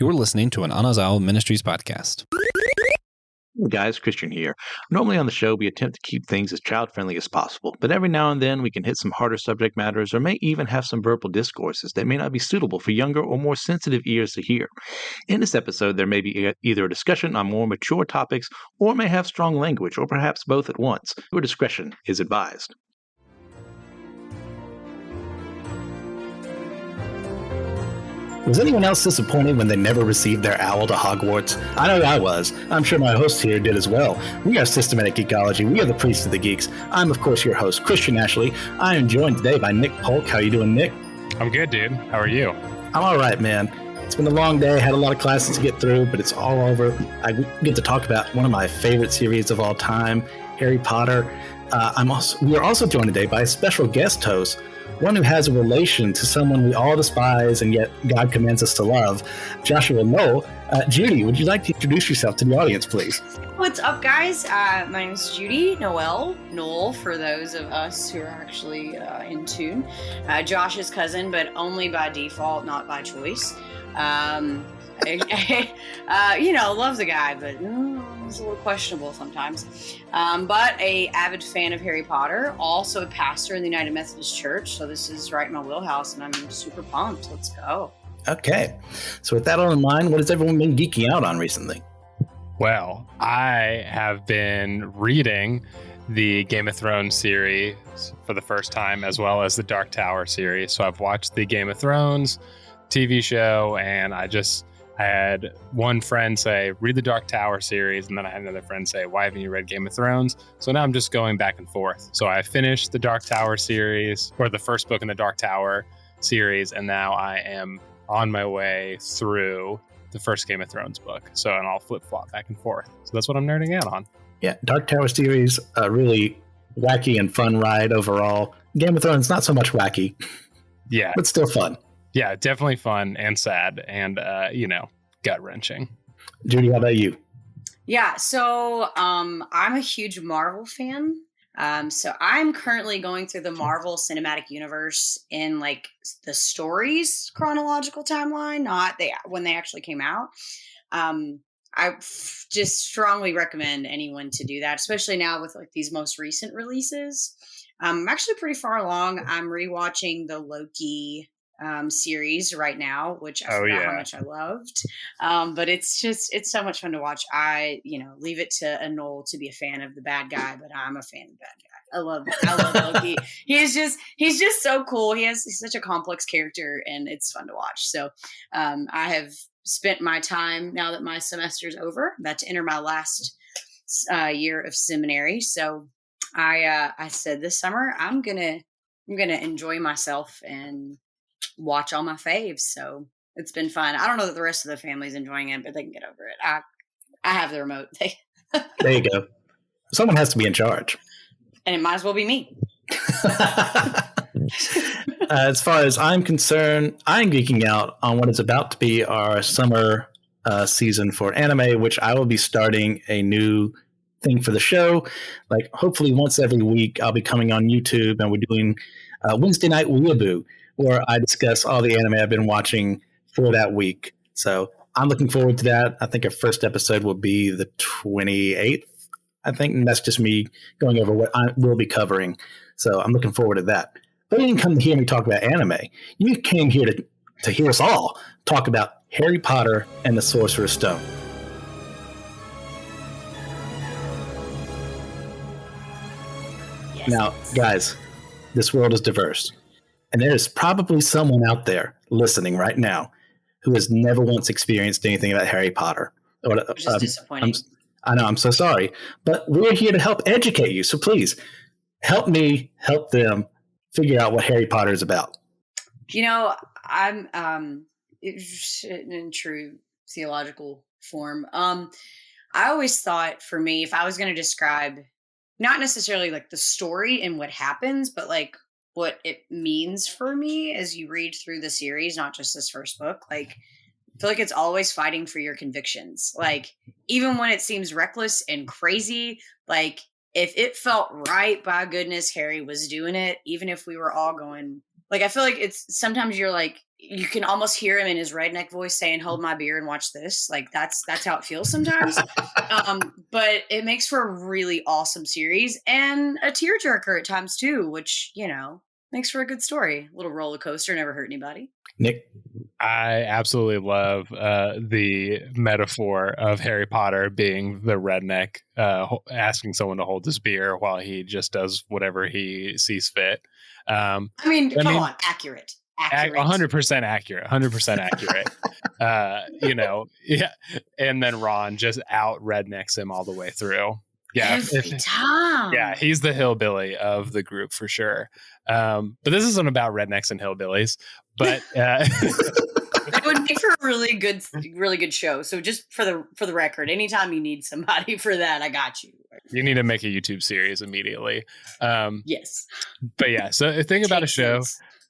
You're listening to an Anazao Ministries podcast. Hey guys, Christian here. Normally on the show, we attempt to keep things as child-friendly as possible, but every now and then we can hit some harder subject matters or may even have some verbal discourses that may not be suitable for younger or more sensitive ears to hear. In this episode, there may be either a discussion on more mature topics or may have strong language, or perhaps both at once. Your discretion is advised. Was anyone else disappointed when they never received their owl to Hogwarts? I know I was. I'm sure my hosts here did as well. We are Systematic Geekology. We are the Priests of the Geeks. I'm, of course, your host, Christian Ashley. I am joined today by Nick Polk. How you doing, Nick? I'm good, dude. How are you? I'm all right, man. It's been a long day. Had a lot of classes to get through, but it's all over. I get to talk about one of my favorite series of all time, Harry Potter. We are also joined today by a special guest host, one who has a relation to someone we all despise and yet God commands us to love, Joshua Noel. Judy, would you like to introduce yourself to the audience, please? What's up, guys? My name is Judy Noel, for those of us who are actually in tune. Josh's cousin, but only by default, not by choice. Love the guy, but it's a little questionable sometimes. But a avid fan of Harry Potter, also a pastor in the United Methodist Church, so this is right in my wheelhouse, and I'm super pumped. Let's go. Okay. So with that all in mind, what has everyone been geeking out on recently? Well, I have been reading the Game of Thrones series for the first time, as well as the Dark Tower series. So I've watched the Game of Thrones TV show, and I had one friend say, read the Dark Tower series, and then I had another friend say, why haven't you read Game of Thrones? So now I'm just going back and forth. So I finished the Dark Tower series, or the first book in the Dark Tower series, and now I am on my way through the first Game of Thrones book. So, and I'll flip-flop back and forth. So that's what I'm nerding out on. Yeah, Dark Tower series, a really wacky and fun ride overall. Game of Thrones, not so much wacky. Yeah. But still fun. Yeah, definitely fun and sad and, gut-wrenching. Judy, how about you? Yeah, so I'm a huge Marvel fan. So I'm currently going through the Marvel Cinematic Universe in like the stories chronological timeline, not when they actually came out. I just strongly recommend anyone to do that, especially now with like these most recent releases. I'm actually pretty far along. I'm rewatching the Loki series right now, which I forgot how much I loved. But it's so much fun to watch. I leave it to Noel to be a fan of the bad guy, but I'm a fan of the bad guy. I love Loki. He's just so cool. He's such a complex character, and it's fun to watch. So I have spent my time, now that my semester's over, about to enter my last year of seminary. So I said this summer I'm gonna enjoy myself and watch all my faves. So it's been fun. I don't know that the rest of the family's enjoying it, but they can get over it. I have the remote. There you go. Someone has to be in charge. And it might as well be me. As far as I'm concerned, I'm geeking out on what is about to be our summer season for anime, which I will be starting a new thing for the show. Like, hopefully once every week, I'll be coming on YouTube, and we're doing Wednesday Night Weeaboo, where I discuss all the anime I've been watching for that week. So I'm looking forward to that. I think our first episode will be the 28th, I think. And that's just me going over what I will be covering. So I'm looking forward to that. But you didn't come to hear me talk about anime. You came here to hear us all talk about Harry Potter and the Sorcerer's Stone. Yes. Now, guys, this world is diverse. And there is probably someone out there listening right now who has never once experienced anything about Harry Potter. Which is disappointing. I know, I'm so sorry. But we're here to help educate you. So please, help me help them figure out what Harry Potter is about. I'm in true theological form. I always thought, for me, if I was going to describe not necessarily like the story and what happens, but like what it means for me as you read through the series, not just this first book, like I feel like it's always fighting for your convictions. Like, even when it seems reckless and crazy, like if it felt right, by goodness, Harry was doing it, even if we were all going, like, I feel like it's sometimes you're like, you can almost hear him in his redneck voice saying, "Hold my beer and watch this." Like that's how it feels sometimes. But it makes for a really awesome series and a tearjerker at times too, which, makes for a good story. A little roller coaster, never hurt anybody. Nick? I absolutely love the metaphor of Harry Potter being the redneck asking someone to hold his beer while he just does whatever he sees fit. Come on, accurate. 100% accurate. 100% accurate. Yeah. And then Ron just out rednecks him all the way through. Yeah. Every time. Yeah, he's the hillbilly of the group for sure. But this isn't about rednecks and hillbillies. But it would make for a really good show. So just for the record, anytime you need somebody for that, I got you. You need to make a YouTube series immediately. Yes. But yeah, so the thing about a show,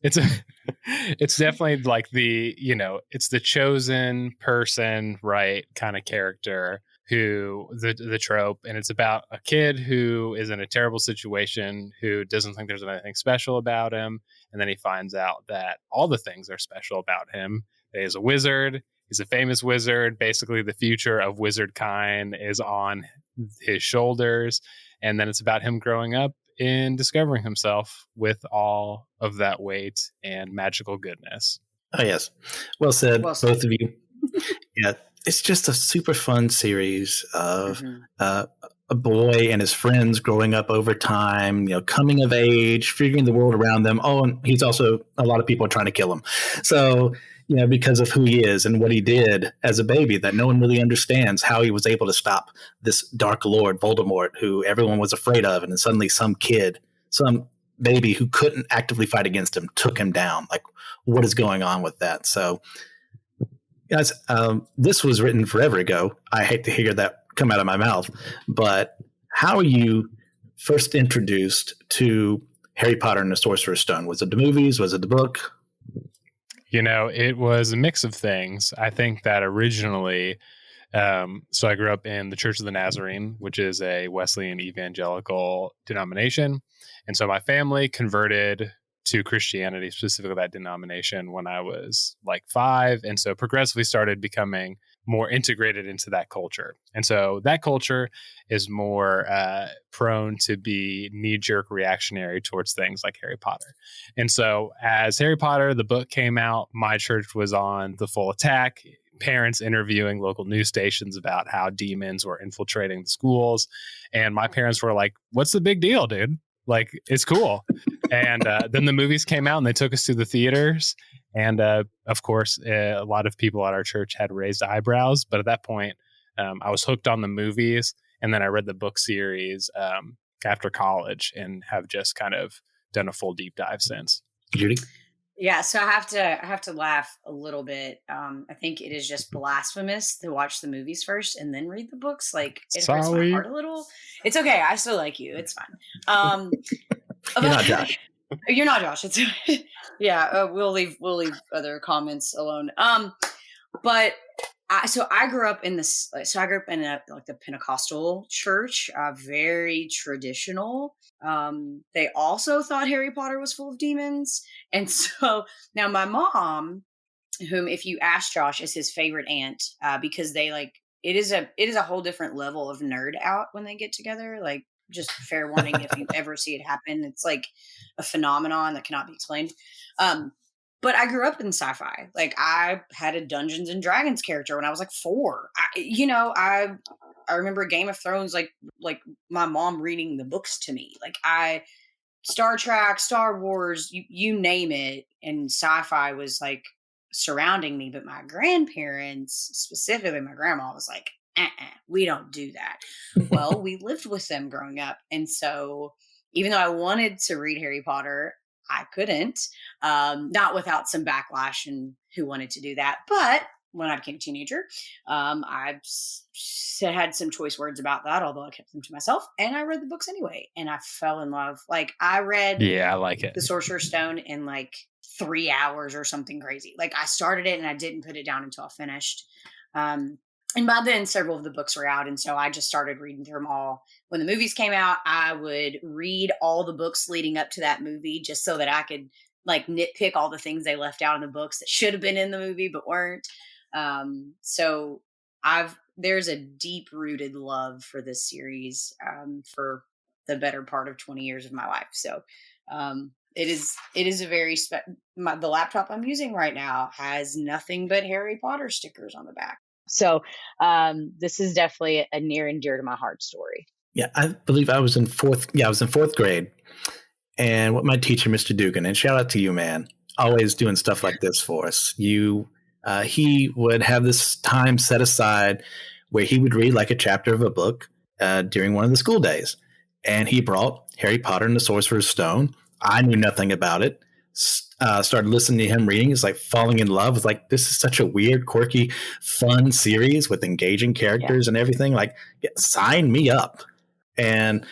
it's definitely like it's the chosen person, right, kind of character who the trope, and it's about a kid who is in a terrible situation, who doesn't think there's anything special about him, and then he finds out that all the things are special about him. That he's a wizard, he's a famous wizard, basically the future of wizard kind is on his shoulders, and then it's about him growing up and discovering himself with all of that weight and magical goodness. Oh, yes. Well said, both of you. Yeah, it's just a super fun series of a boy and his friends growing up over time, coming of age, figuring the world around them. Oh, and he's also, a lot of people are trying to kill him. So, because of who he is and what he did as a baby, that no one really understands how he was able to stop this Dark Lord, Voldemort, who everyone was afraid of. And then suddenly some baby who couldn't actively fight against him took him down. Like, what is going on with that? So, guys, this was written forever ago. I hate to hear that come out of my mouth, but how are you first introduced to Harry Potter and the Sorcerer's Stone? Was it the movies? Was it the book? It was a mix of things. I think that originally, so I grew up in the Church of the Nazarene, which is a Wesleyan evangelical denomination. And so my family converted to Christianity, specifically that denomination, when I was like 5. And so progressively started becoming more integrated into that culture. And so that culture is more prone to be knee-jerk reactionary towards things like Harry Potter. And so as Harry Potter, the book came out, my church was on the full attack. Parents interviewing local news stations about how demons were infiltrating the schools. And my parents were like, "What's the big deal, dude? Like, it's cool." And then the movies came out and they took us to the theaters. And of course, a lot of people at our church had raised eyebrows. But at that point, I was hooked on the movies. And then I read the book series after college and have just kind of done a full deep dive since. Judy? Yeah, so I have to laugh a little bit. I think it is just blasphemous to watch the movies first and then read the books. Like, it hurts my heart a little. It's okay. I still like you. It's fine. You're not Josh. You're not Josh. It's yeah. We'll leave other comments alone. But I grew up in this. So I grew up in the Pentecostal church, very traditional. They also thought Harry Potter was full of demons, and so now my mom, whom if you ask Josh is his favorite aunt, because they it is a whole different level of nerd out when they get together. Like, just fair warning if you ever see it happen, it's like a phenomenon that cannot be explained. But I grew up in sci-fi. Like, I had a Dungeons and Dragons character when I was like 4. I remember Game of Thrones, like my mom reading the books to me. Like, Star Trek, Star Wars, you name it, and sci-fi was like surrounding me. But my grandparents, specifically my grandma, was like, we don't do that. Well, we lived with them growing up. And so even though I wanted to read Harry Potter, I couldn't, not without some backlash and who wanted to do that. But when I became a teenager, I had some choice words about that, although I kept them to myself. And I read the books anyway. And I fell in love. Like, I read I like it. The Sorcerer's Stone in like 3 hours or something crazy. Like, I started it and I didn't put it down until I finished. And by then, several of the books were out, and so I just started reading through them all. When the movies came out, I would read all the books leading up to that movie just so that I could like nitpick all the things they left out in the books that should have been in the movie but weren't. So there's a deep rooted love for this series for the better part of 20 years of my life. So it is a very the laptop I'm using right now has nothing but Harry Potter stickers on the back. So this is definitely a near and dear to my heart story. Yeah, I believe I was in fourth grade. And what my teacher, Mr. Dugan, and shout out to you, man, always doing stuff like this for us. He would have this time set aside where he would read like a chapter of a book during one of the school days. And he brought Harry Potter and the Sorcerer's Stone. I knew nothing about it. Started listening to him reading. It's like falling in love with like, this is such a weird, quirky, fun series with engaging characters and everything. Like, sign me up. And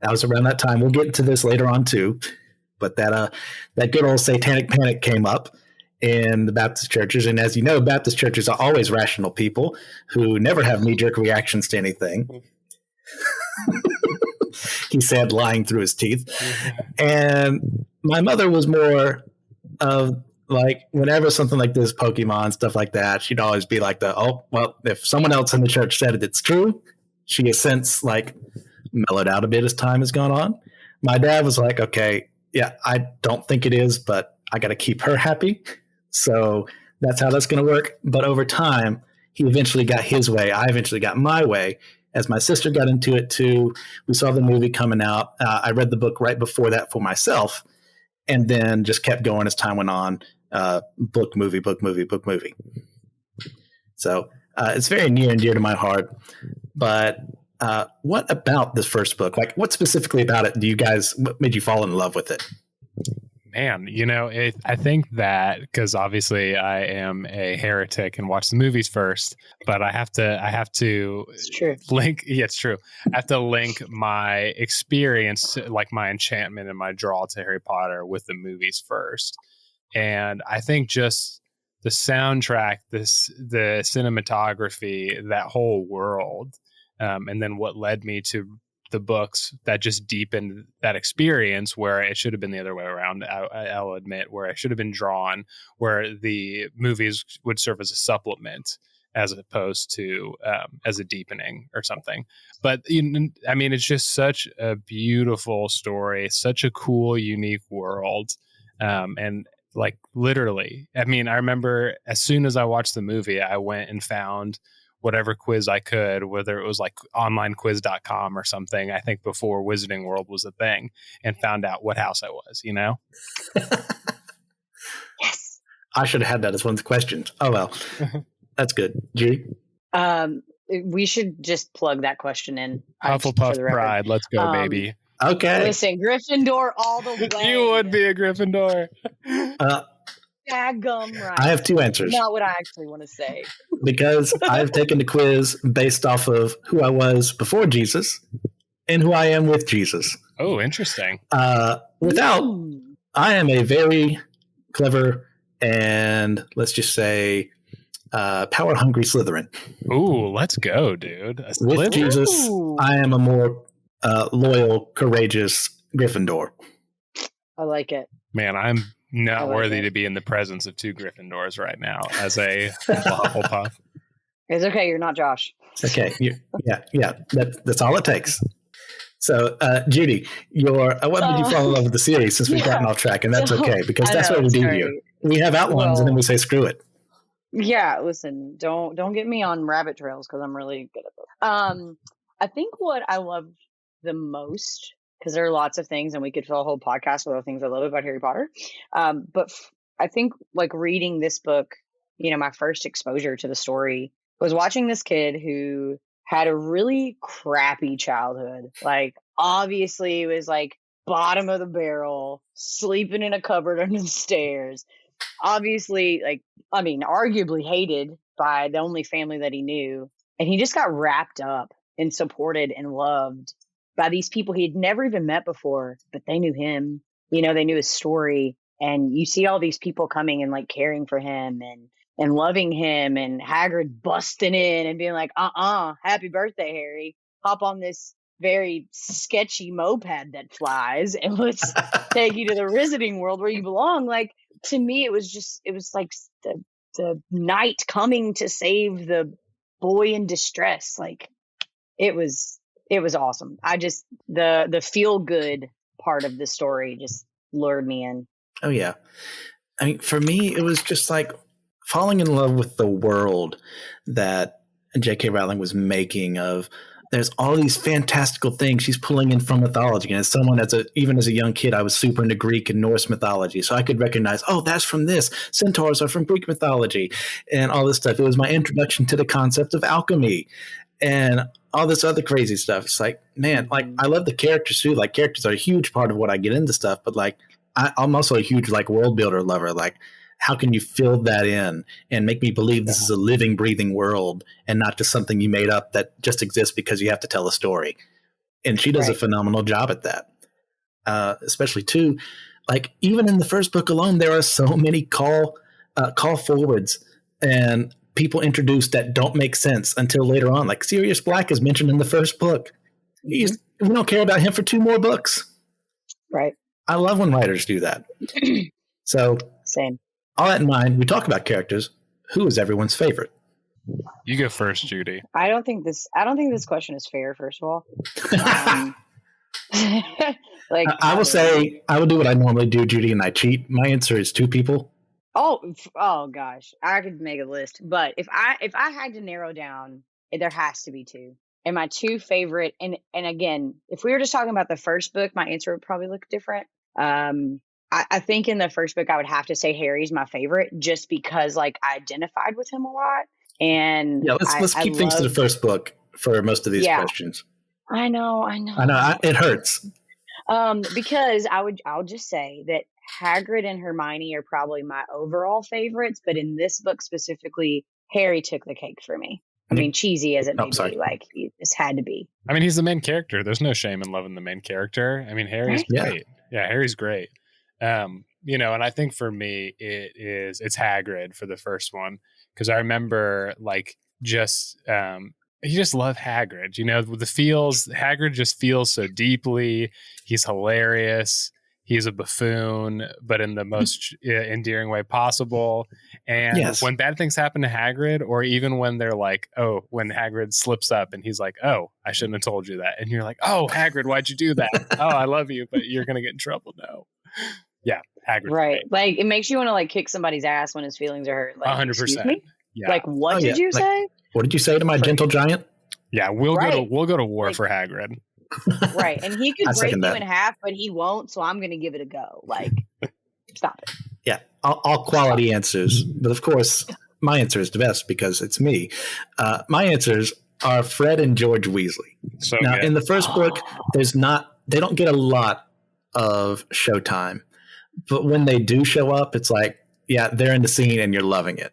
that was around that time. We'll get into this later on too. But that good old satanic panic came up in the Baptist churches. And as you know, Baptist churches are always rational people who never have knee-jerk reactions to anything. He said, lying through his teeth. And my mother was more of like, whenever something like this, Pokemon, stuff like that, she'd always be like oh, well, if someone else in the church said it, it's true. She has since like mellowed out a bit as time has gone on. My dad was like, okay, yeah, I don't think it is, but I got to keep her happy. So that's how that's going to work. But over time, he eventually got his way. I eventually got my way. As my sister got into it too, we saw the movie coming out. I read the book right before that for myself, and then just kept going as time went on. Book, movie. So it's very near and dear to my heart. But what about this first book? Like, what specifically about it what made you fall in love with it? Man, I think that because obviously I am a heretic and watch the movies first, but I have to It's true. link. Yeah, it's true. I have to link my experience, like my enchantment and my draw to Harry Potter, with the movies first. And I think just the soundtrack, the cinematography, that whole world, and then what led me to the books that just deepened that experience, where it should have been the other way around. I'll admit, where I should have been drawn, where the movies would serve as a supplement as opposed to as a deepening or something. But it's just such a beautiful story, such a cool, unique world. And like literally, I remember as soon as I watched the movie, I went and found whatever quiz I could, whether it was like onlinequiz.com or something, I think before Wizarding World was a thing, and found out what house I was, Yes. I should have had that as one of the questions. Oh, well, that's good. Judy? We should just plug that question in. Hufflepuff Pride. Let's go, baby. Okay. Listen, Gryffindor all the way. You would be a Gryffindor. Daggum right. I have two answers. Not what I actually want to say. Because I've taken the quiz based off of who I was before Jesus and who I am with Jesus. Oh, interesting. I am a very clever and, let's just say, power-hungry Slytherin. Ooh, let's go, dude. With Jesus, I am a more loyal, courageous Gryffindor. I like it. Man, I'm not worthy to be in the presence of two Gryffindors right now as a Hufflepuff. It's okay. You're not Josh. Okay. Yeah. That's all it takes. So, Judy, what made you fall in love with the series, since we've gotten off track? And that's okay, because that's what we do here. We have outlines and then we say, screw it. Yeah. Listen, don't get me on rabbit trails, because I'm really good at those. I think what I love the most, because there are lots of things, and we could fill a whole podcast with all the things I love about Harry Potter. But I think like reading this book, my first exposure to the story was watching this kid who had a really crappy childhood. Like, obviously it was like bottom of the barrel, sleeping in a cupboard under the stairs. Obviously, arguably hated by the only family that he knew. And he just got wrapped up and supported and loved by these people he had never even met before, but they knew him. They knew his story. And you see all these people coming and like caring for him and loving him, and Hagrid busting in and being like, happy birthday, Harry. Hop on this very sketchy moped that flies and let's take you to the visiting world where you belong. Like, to me, it was like the knight coming to save the boy in distress. Like, it was awesome. I just, the feel good part of the story just lured me in. Oh yeah. I mean, for me, it was just like falling in love with the world that J.K. Rowling was making of. There's all these fantastical things she's pulling in from mythology. And as someone, even as a young kid, I was super into Greek and Norse mythology. So I could recognize, oh, that's from this. Centaurs are from Greek mythology and all this stuff. It was my introduction to the concept of alchemy and all this other crazy stuff. It's like, man, like, I love the characters too. Like, characters are a huge part of what I get into stuff. But like, I'm also a huge like world builder lover. Like, how can you fill that in and make me believe this is a living, breathing world and not just something you made up that just exists because you have to tell a story? And she does a phenomenal job at that. Especially too, like, even in the first book alone, there are so many call forwards and people introduced that don't make sense until later on. Like, Sirius Black is mentioned in the first book. We don't care about him for 2 more books. Right. I love when writers do that. So, same. All that in mind, we talk about characters. Who is everyone's favorite? You go first, Judy. I don't think this question is fair, first of all. Like, I will say, I will do what I normally do, Judy, and I cheat. My answer is 2 people. Oh gosh, I could make a list, but if I had to narrow down, there has to be 2. And my 2 favorite, and again, if we were just talking about the first book, my answer would probably look different. I think in the first book, I would have to say Harry's my favorite, just because like I identified with him a lot. And yeah, let's keep things to the first book for most of these questions. I know. It hurts. Because I'll just say that Hagrid and Hermione are probably my overall favorites, but in this book specifically, Harry took the cake for me. I mean, cheesy as it may be, like, it just had to be. I mean, he's the main character. There's no shame in loving the main character. I mean, Harry's great. Yeah, Harry's great. You know, and I think for me, it's Hagrid for the first one, because I remember like you just love Hagrid. You know, with the feels, Hagrid just feels so deeply. He's hilarious. He's a buffoon, but in the most endearing way possible. And when bad things happen to Hagrid, or even when they're like, oh, when Hagrid slips up and he's like, oh, I shouldn't have told you that. And you're like, oh, Hagrid, why'd you do that? Oh, I love you, but you're going to get in trouble now. Yeah, Hagrid. Right. Like, it makes you want to like kick somebody's ass when his feelings are hurt. Like, 100%. Yeah. Like, what did you say? What did you say to my gentle giant? Yeah, we'll go to war for Hagrid. Right. And he could break you in half, but he won't, so I'm going to give it a go. Like, stop it. Yeah, all quality answers. But of course, my answer is the best because it's me. My answers are Fred and George Weasley. So now, in the first book, they don't get a lot of showtime. But when they do show up, it's like, yeah, they're in the scene and you're loving it.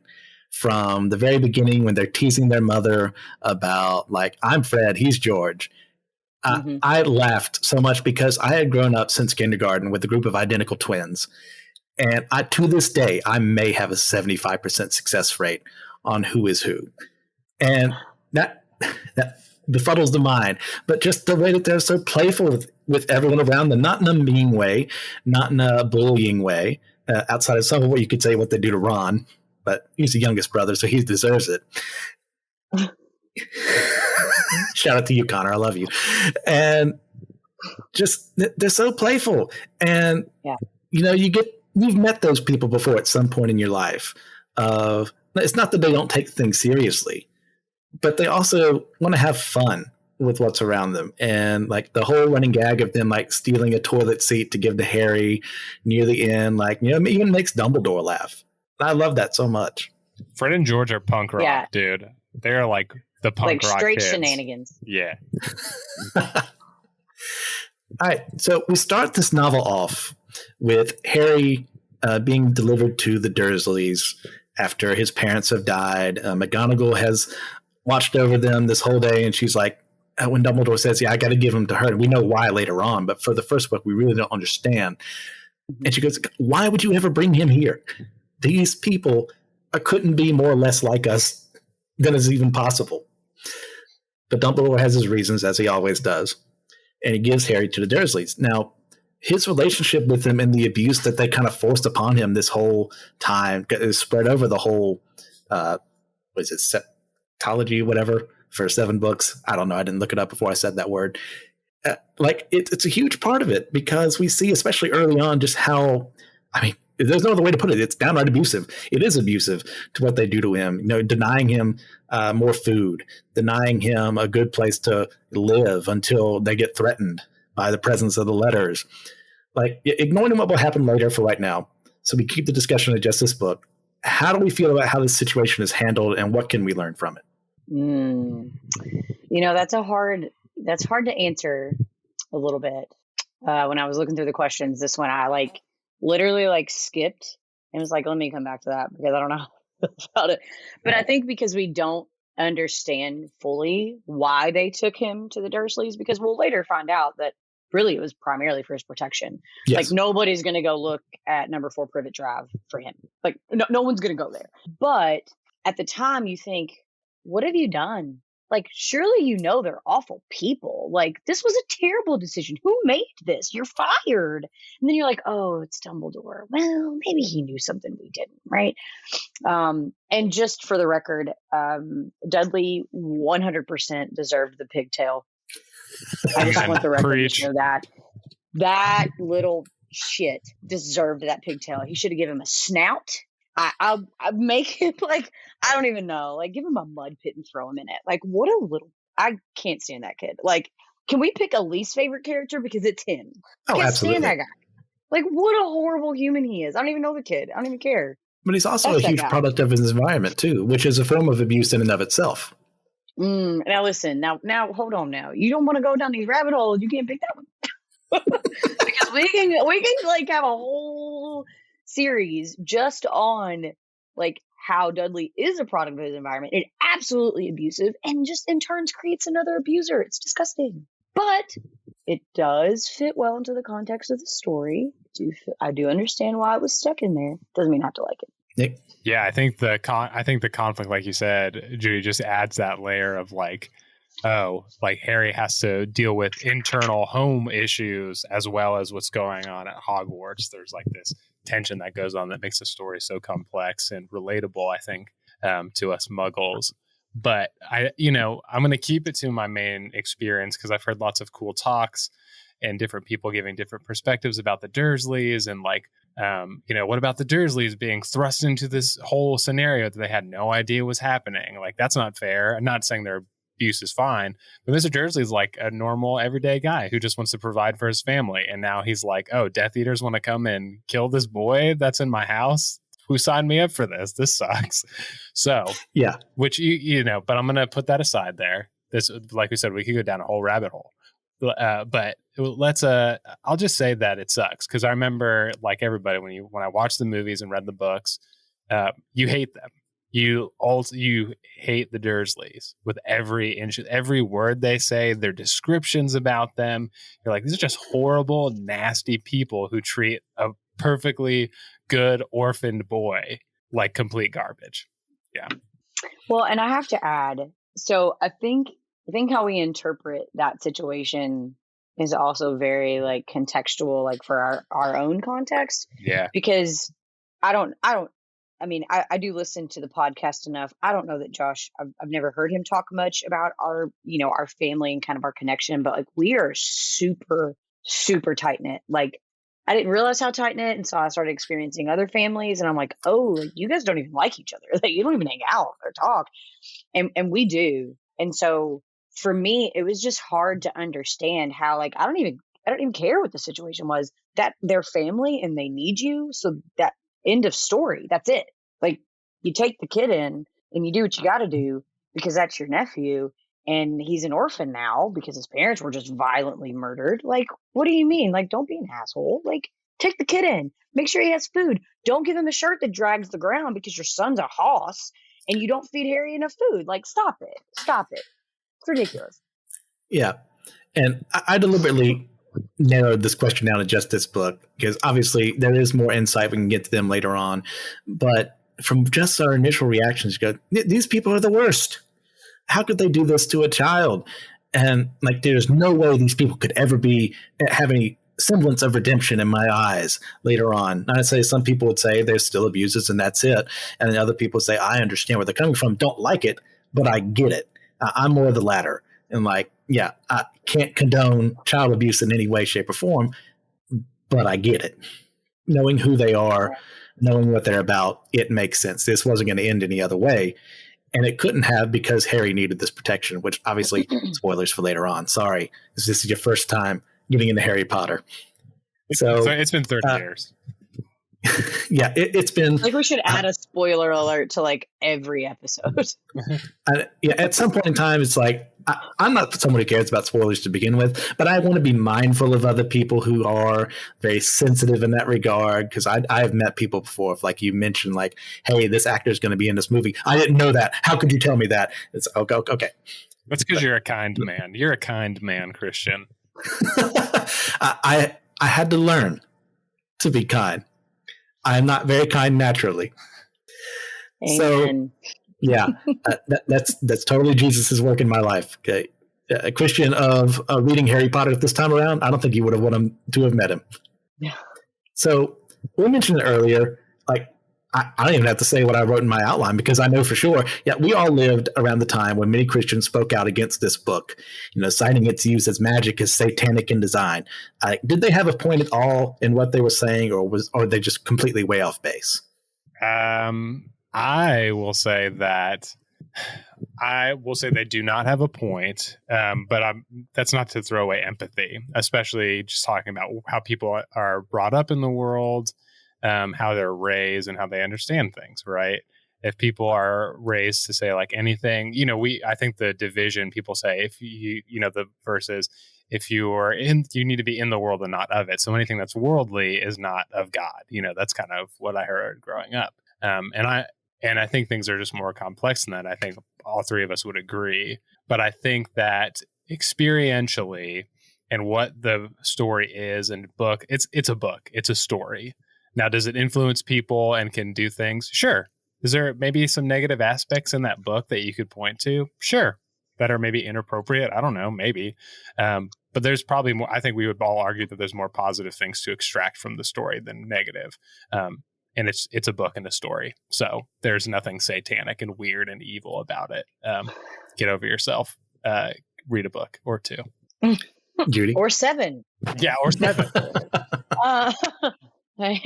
From the very beginning, when they're teasing their mother about, like, I'm Fred, he's George. I laughed so much because I had grown up since kindergarten with a group of identical twins. And to this day, I may have a 75% success rate on who is who. And that befuddles the mind. But just the way that they're so playful with everyone around them, not in a mean way, not in a bullying way, outside of some of what you could say what they do to Ron. But he's the youngest brother, so he deserves it. Shout out to you, Connor. I love you. And just, they're so playful. And, you know, you've met those people before at some point in your life. It's not that they don't take things seriously, but they also want to have fun with what's around them. And like the whole running gag of them like stealing a toilet seat to give to Harry near the end, like, you know, it even makes Dumbledore laugh. I love that so much. Fred and George are punk rock, dude. They're like the punk rock straight kids. Shenanigans. Yeah. All right. So we start this novel off with Harry being delivered to the Dursleys after his parents have died. McGonagall has watched over them this whole day, and she's like, when Dumbledore says, yeah, I got to give him to her. And we know why later on, but for the first book, we really don't understand. And she goes, why would you ever bring him here? These people couldn't be more or less like us than is even possible. But Dumbledore has his reasons, as he always does. and he gives Harry to the Dursleys. Now, his relationship with them and the abuse that they kind of forced upon him this whole time is spread over the whole, what is it, septology, whatever, for 7 books. I don't know. I didn't look it up before I said that word. It's a huge part of it, because we see, especially early on, just how, I mean, there's no other way to put it. It's downright abusive. It is abusive to what they do to him, denying him more food, denying him a good place to live until they get threatened by the presence of the letters. Like, ignoring what will happen later for right now. So we keep the discussion to just this book. How do we feel about how this situation is handled, and what can we learn from it? That's hard to answer a little bit. When I was looking through the questions, this one I literally skipped and was like, let me come back to that, because I don't know about it. But I think because we don't understand fully why they took him to the Dursleys, because we'll later find out that really it was primarily for his protection. Yes. Nobody's going to go look at number 4 Privet Drive for him. No one's going to go there. But at the time you think, what have you done? Surely they're awful people. This was a terrible decision. Who made this? You're fired. And then you're like, oh, it's Dumbledore. Well, maybe he knew something we didn't, right? And just for the record, Dudley 100% deserved the pigtail. I just want the record to know that little shit deserved that pigtail. He should have given him a snout. I'll make him I don't even know. Give him a mud pit and throw him in it. What a little. I can't stand that kid. Can we pick a least favorite character, because it's him? I can't stand that guy. What a horrible human he is. I don't even know the kid. I don't even care. But he's also a huge product of his environment too, which is a form of abuse in and of itself. Now listen. Now hold on. Now you don't want to go down these rabbit holes. You can't pick that one because we can have a whole series just on how Dudley is a product of his environment. It's absolutely abusive, and just in turns creates another abuser. It's disgusting, but it does fit well into the context of the story. I do understand why it was stuck in there. Doesn't mean I have to like it. Nick? Yeah, I think the conflict, like you said, Judy, just adds that layer of Harry has to deal with internal home issues as well as what's going on at Hogwarts. There's this tension that goes on that makes the story so complex and relatable, I think, to us Muggles. But I'm going to keep it to my main experience, because I've heard lots of cool talks and different people giving different perspectives about the Dursleys, and what about the Dursleys being thrust into this whole scenario that they had no idea was happening? That's not fair. I'm not saying their abuse is fine, but Mr. Dursley's a normal everyday guy who just wants to provide for his family, and now he's oh, Death Eaters want to come and kill this boy that's in my house? Who signed me up for this? This sucks. So yeah, which but I'm gonna put that aside there. This, like we said, we could go down a whole rabbit hole, but let's I'll just say that it sucks, because I remember, like everybody, when I watched the movies and read the books, you hate them. You hate the Dursleys with every inch, every word they say, their descriptions about them. You're these are just horrible, nasty people who treat a perfectly good orphaned boy like complete garbage. Yeah. Well, and I have to add, so I think how we interpret that situation is also very contextual, for our own context. Yeah. Because I do listen to the podcast enough. I don't know that Josh, I've never heard him talk much about our family and kind of our connection, but we are super, super tight knit. I didn't realize how tight knit, and so I started experiencing other families, and I'm oh, you guys don't even like each other. You don't even hang out or talk, and we do. And so for me, it was just hard to understand how I don't even care what the situation was. That they're family and they need you, so that end of story. That's it. You take the kid in and you do what you got to do, because that's your nephew, and he's an orphan now because his parents were just violently murdered. What do you mean? Don't be an asshole. Take the kid in, make sure he has food. Don't give him a shirt that drags the ground because your son's a hoss and you don't feed Harry enough food. Stop it. It's ridiculous. Yeah. And I deliberately narrowed this question down to just this book, because obviously there is more insight. We can get to them later on. But from just our initial reactions, you go, these people are the worst. How could they do this to a child? And like, there's no way these people could ever have any semblance of redemption in my eyes later on. And I'd say some people would say there's still abuses and that's it. And then other people say, I understand where they're coming from, don't like it, but I get it. I'm more of the latter. And like, yeah, I can't condone child abuse in any way, shape, or form, but I get it. Knowing who they are, knowing what they're about, it makes sense. This wasn't going to end any other way. And it couldn't have, because Harry needed this protection, which obviously spoilers for later on. Sorry, this is your first time getting into Harry Potter. So it's been 30 years. Yeah, it's been. Like, we should add a spoiler alert to like every episode. Yeah, at some point in time, it's like I'm not someone who cares about spoilers to begin with, but I want to be mindful of other people who are very sensitive in that regard, because I've met people before, like you mentioned, like, hey, this actor is going to be in this movie. I didn't know that. How could you tell me that? It's okay. That's because you're a kind man. You're a kind man, Christian. I had to learn to be kind. I'm not very kind naturally. Amen. So, yeah, that's totally Jesus' work in my life. Okay, a Christian of reading Harry Potter at this time around, I don't think you would have wanted to have met him. Yeah. So we mentioned it earlier. Like, I don't even have to say what I wrote in my outline, because I know for sure. Yeah, we all lived around the time when many Christians spoke out against this book, citing its use as magic as satanic in design. Did they have a point at all in what they were saying, or are they just completely way off base? I will say they do not have a point, but that's not to throw away empathy, especially just talking about how people are brought up in the world, how they're raised and how they understand things, right? If people are raised to say like anything, I think the division, people say, if you, the verses, if you are you need to be in the world and not of it. So anything that's worldly is not of God. That's kind of what I heard growing up. And I think things are just more complex than that. I think all three of us would agree. But I think that experientially, and what the story is and book, it's a book. It's a story. Now, does it influence people and can do things? Sure. Is there maybe some negative aspects in that book that you could point to? Sure. That are maybe inappropriate. I don't know, maybe. But there's probably more. I think we would all argue that there's more positive things to extract from the story than negative. And it's a book and a story. So there's nothing satanic and weird and evil about it. Get over yourself. Read a book or two. Judy? Or 7. Yeah, or 7. And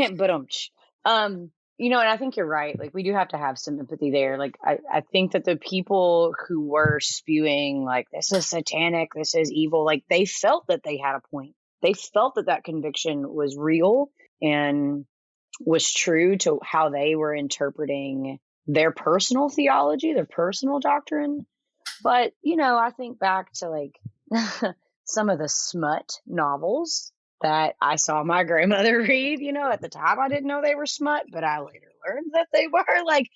I think you're right. Like, we do have to have some empathy there. Like, I think that the people who were spewing, like, this is satanic, this is evil, like, they felt that they had a point. They felt that conviction was real and was true to how they were interpreting their personal theology, their personal doctrine. But, I think back to, like, some of the smut novels that I saw my grandmother read. At the time I didn't know they were smut, but I later learned that they were. Like,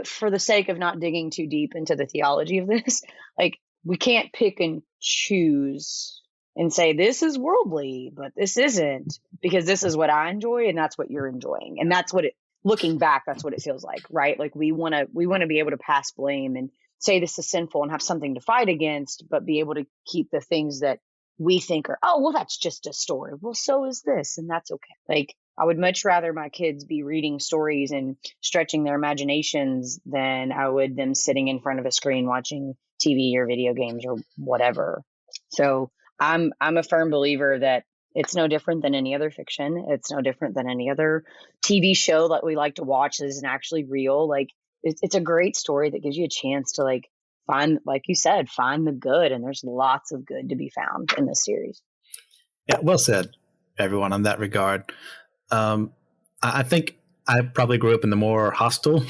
for the sake of not digging too deep into the theology of this, like, we can't pick and choose and say this is worldly, but this isn't, because this is what I enjoy and that's what you're enjoying. And that's what looking back, that's what it feels like, right? Like, we want to be able to pass blame and say this is sinful and have something to fight against, but be able to keep the things that we think are, oh, well, that's just a story. Well, so is this, and that's okay. Like, I would much rather my kids be reading stories and stretching their imaginations than I would them sitting in front of a screen watching TV or video games or whatever. So I'm a firm believer that it's no different than any other fiction. It's no different than any other TV show that we like to watch that isn't actually real. Like, it's a great story that gives you a chance to, like, find, like you said, find the good. And there's lots of good to be found in this series. Yeah, well said, everyone, on that regard. I think I probably grew up in the more hostile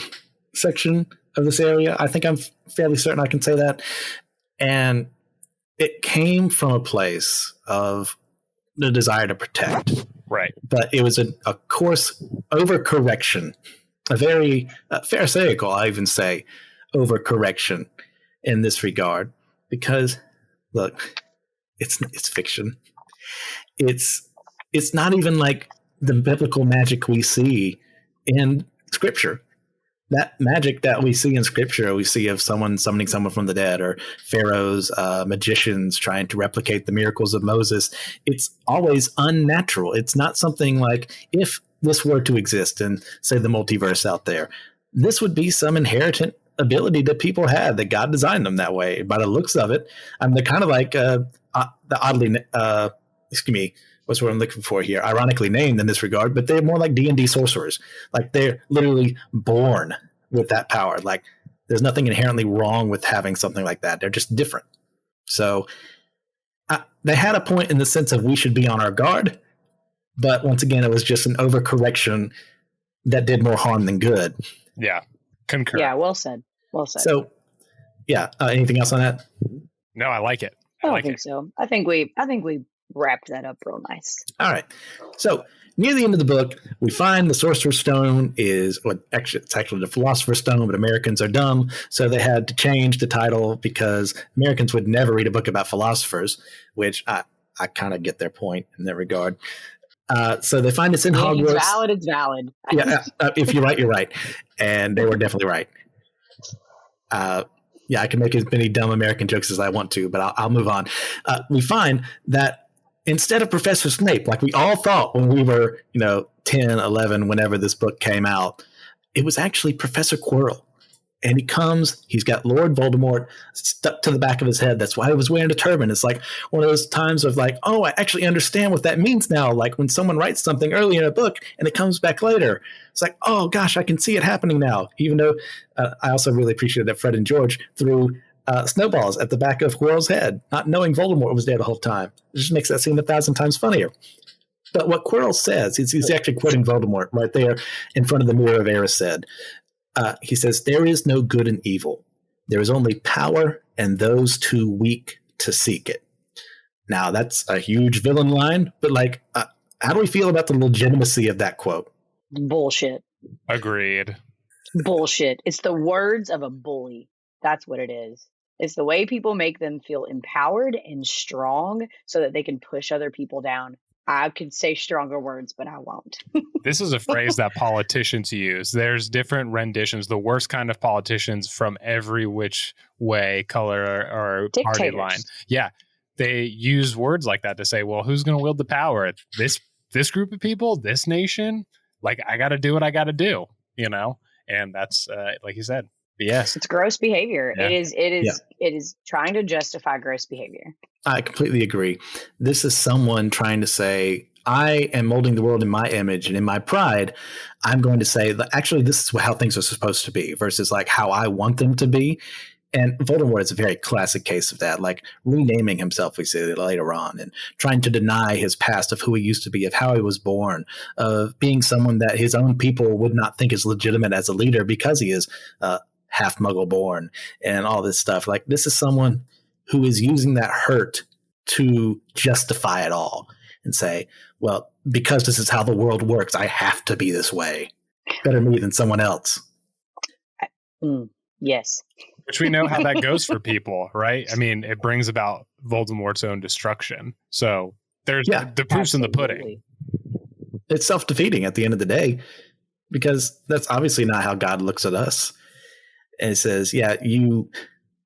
section of this area. I think I'm fairly certain I can say that. And it came from a place of the desire to protect. Right. But it was a coarse overcorrection, a very pharisaical, I even say, overcorrection in this regard. Because, look, it's fiction. It's not even like the biblical magic we see in Scripture. that magic that we see in scripture, we see of someone summoning someone from the dead, or pharaohs, magicians trying to replicate the miracles of Moses. It's always unnatural. It's not something like, if this were to exist and say the multiverse out there, this would be some inherent ability that people had, that God designed them that way. By the looks of it, they're kind of like the oddly, excuse me, what's what I'm looking for here? Ironically named in this regard, but they're more like D&D sorcerers. Like, they're literally born with that power. Like, there's nothing inherently wrong with having something like that. They're just different. So they had a point in the sense of we should be on our guard, but once again, it was just an overcorrection that did more harm than good. Yeah, concur. Yeah, well said. Well said. So, yeah, anything else on that? No, I like it. I don't think so. I think we wrapped that up real nice. All right. So near the end of the book, we find the Sorcerer's Stone is, well, actually, it's actually the Philosopher's Stone, but Americans are dumb, so they had to change the title because Americans would never read a book about philosophers, which I kind of get their point in that regard. So they find it's in Hogwarts. It's valid. It's valid. Yeah, if you're right, you're right. And they were definitely right. Yeah, I can make as many dumb American jokes as I want to, but I'll move on. We find that instead of Professor Snape, like we all thought when we were, 10, 11, whenever this book came out, it was actually Professor Quirrell. And he comes, he's got Lord Voldemort stuck to the back of his head. That's why he was wearing a turban. It's like one of those times of like, oh, I actually understand what that means now. Like when someone writes something early in a book and it comes back later, it's like, oh gosh, I can see it happening now. Even though I also really appreciated that Fred and George threw snowballs at the back of Quirrell's head, not knowing Voldemort was there the whole time. It just makes that scene 1,000 times funnier. But what Quirrell says, he's actually quoting Voldemort right there in front of the Mirror of Erised. He says, there is no good and evil. There is only power and those too weak to seek it. Now, that's a huge villain line, but how do we feel about the legitimacy of that quote? Bullshit. Agreed. Bullshit. It's the words of a bully. That's what it is. It's the way people make them feel empowered and strong so that they can push other people down. I could say stronger words, but I won't. This is a phrase that politicians use. There's different renditions, the worst kind of politicians from every which way, color, or party line. Yeah. They use words like that to say, well, who's going to wield the power? This group of people, this nation? Like, I got to do what I got to do, And that's, like you said, yes. It's gross behavior. Yeah. It is trying to justify gross behavior. I completely agree. This is someone trying to say, I am molding the world in my image, and in my pride, I'm going to say that actually this is how things are supposed to be versus like how I want them to be. And Voldemort is a very classic case of that, like renaming himself, we see later on, and trying to deny his past of who he used to be, of how he was born, of being someone that his own people would not think is legitimate as a leader because he is half Muggle born and all this stuff. Like, this is someone who is using that hurt to justify it all and say, well, because this is how the world works, I have to be this way. Better me than someone else. Yes. Which we know how that goes for people, right? I mean, it brings about Voldemort's own destruction. So there's the proof's in the pudding. It's self-defeating at the end of the day, because that's obviously not how God looks at us. And it says,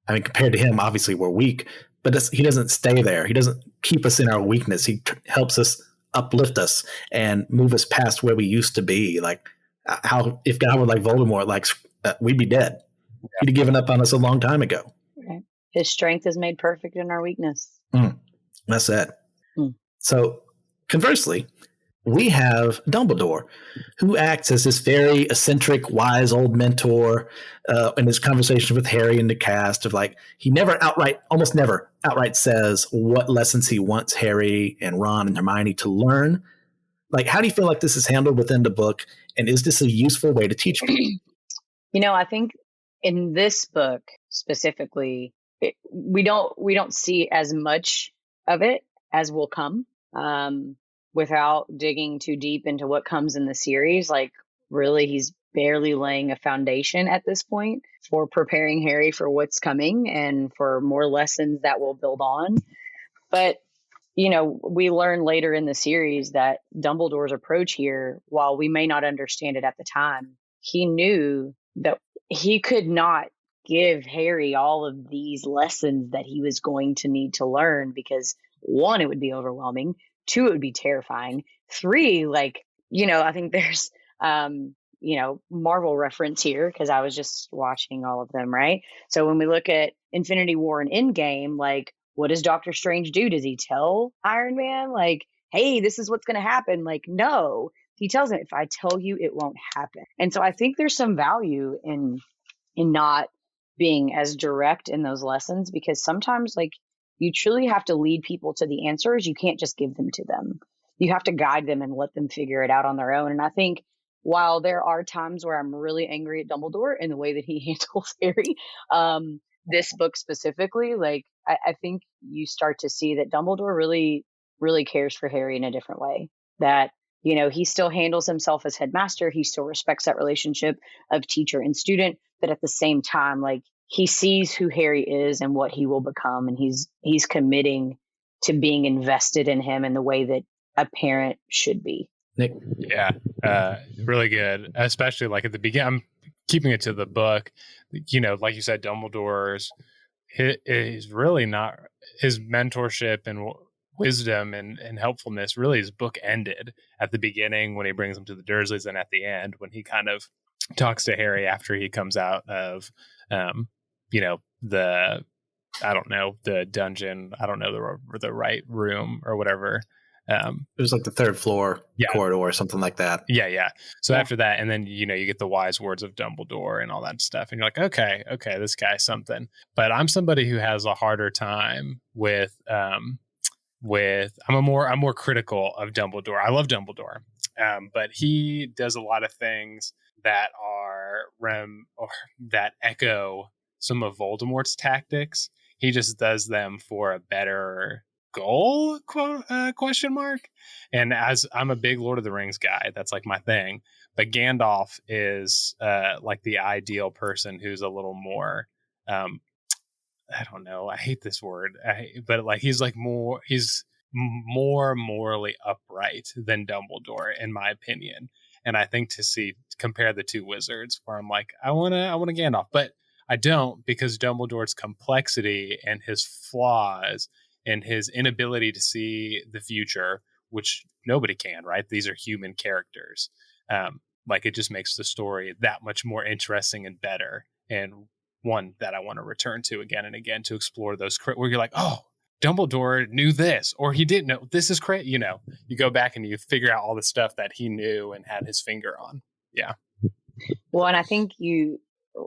compared to him, obviously we're weak, but he doesn't stay there. He doesn't keep us in our weakness. He helps us uplift us and move us past where we used to be. Like, how if God were like Voldemort, we'd be dead. Yeah. He'd have given up on us a long time ago. Right. His strength is made perfect in our weakness. That's it. So conversely, we have Dumbledore, who acts as this very eccentric, wise old mentor in his conversation with Harry and the cast of he almost never outright says what lessons he wants Harry and Ron and Hermione to learn. Like, how do you feel like this is handled within the book? And is this a useful way to teach people? I think in this book specifically, we don't see as much of it as will come. Without digging too deep into what comes in the series, really, he's barely laying a foundation at this point for preparing Harry for what's coming and for more lessons that will build on. But, we learn later in the series that Dumbledore's approach here, while we may not understand it at the time, he knew that he could not give Harry all of these lessons that he was going to need to learn because, one, it would be overwhelming. Two, it would be terrifying. Three, like, I think there's, Marvel reference here because I was just watching all of them, right? So when we look at Infinity War and Endgame, like, what does Doctor Strange do? Does he tell Iron Man, like, hey, this is what's going to happen? Like, no. He tells him, if I tell you, it won't happen. And so I think there's some value in not being as direct in those lessons, because sometimes, like, you truly have to lead people to the answers. You can't just give them to them. You have to guide them and let them figure it out on their own. And I think while there are times where I'm really angry at Dumbledore in the way that he handles Harry, this book specifically, like, I think you start to see that Dumbledore really, really cares for Harry in a different way. That, he still handles himself as headmaster. He still respects that relationship of teacher and student. But at the same time, like, he sees who Harry is and what he will become. And he's committing to being invested in him in the way that a parent should be. Nick? Yeah, really good. Especially like at the beginning, I'm keeping it to the book. Like you said, Dumbledore's is really not his mentorship and wisdom and helpfulness. Really, his book ended at the beginning when he brings him to the Dursleys, and at the end when he kind of talks to Harry after he comes out of, the dungeon. I don't know the right room or whatever. It was like the third floor corridor or something like that. Yeah. So after that, and then, you get the wise words of Dumbledore and all that stuff. And you're like, okay, this guy's something. But I'm somebody who has a harder time with I'm more critical of Dumbledore. I love Dumbledore. But he does a lot of things that are that echo some of Voldemort's tactics. He just does them for a better goal, question mark. And as I'm a big Lord of the Rings guy, that's like my thing. But Gandalf is like the ideal person who's a little more, I don't know, I hate this word, but like he's more morally upright than Dumbledore, in my opinion. And I think compare the two wizards, where I'm like, I want a Gandalf, but I don't, because Dumbledore's complexity and his flaws and his inability to see the future, which nobody can, right? These are human characters. Like, it just makes the story that much more interesting and better, and one that I want to return to again and again to explore those where you're like, oh, Dumbledore knew this, or he didn't know. This is crazy. You go back and you figure out all the stuff that he knew and had his finger on. Yeah. Well, and I think you,